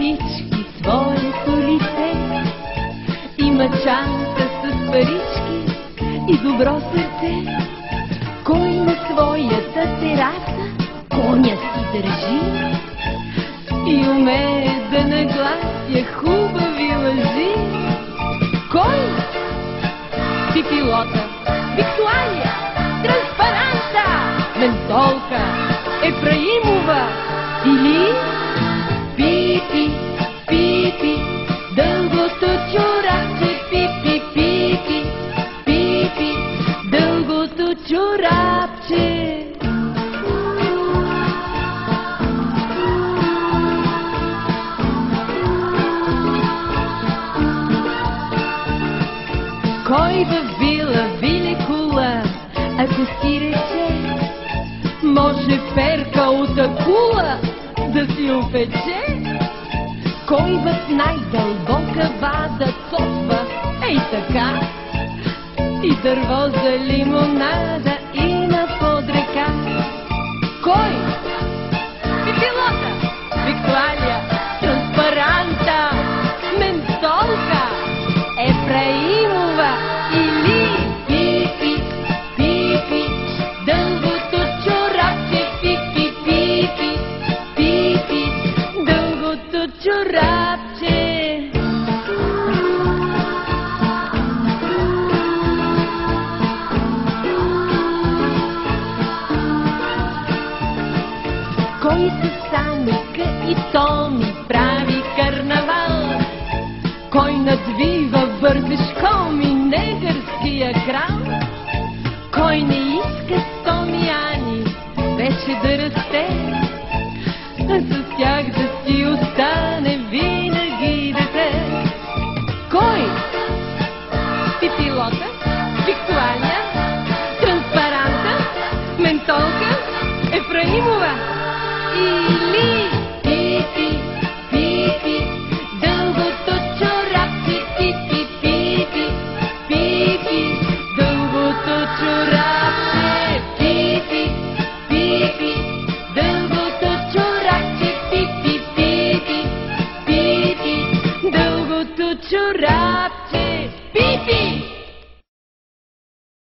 странички своето лице. Има чанта с парички и добро сърце. Кой на своята тераса коня си държи и умее да наглася хубави лъжи? Кой? Пипилота, Виктуалия, Транспаранта, Ментолка, Ефраимова или Пипи, Пипи, дългото чорапче, Пипи, Пипи, Пипи, дългото чорапче. Кой във вила Вилекула, ако си рече, може перка от акула да си опече? Кой в най-дълбока вада цопва, ей така, и дърво за лимонада и на подрека? Кой? Пипилота, Виктуалия, Транспаранта, Ментолка, Ефраимова или Пипи, Пипи, дългото чорапче, Пипи, Пипи, Пипи, дългото чорапче. Кой с Саника и Томи прави карнавал? Кой надвива въртешком и негърския крал? Кой не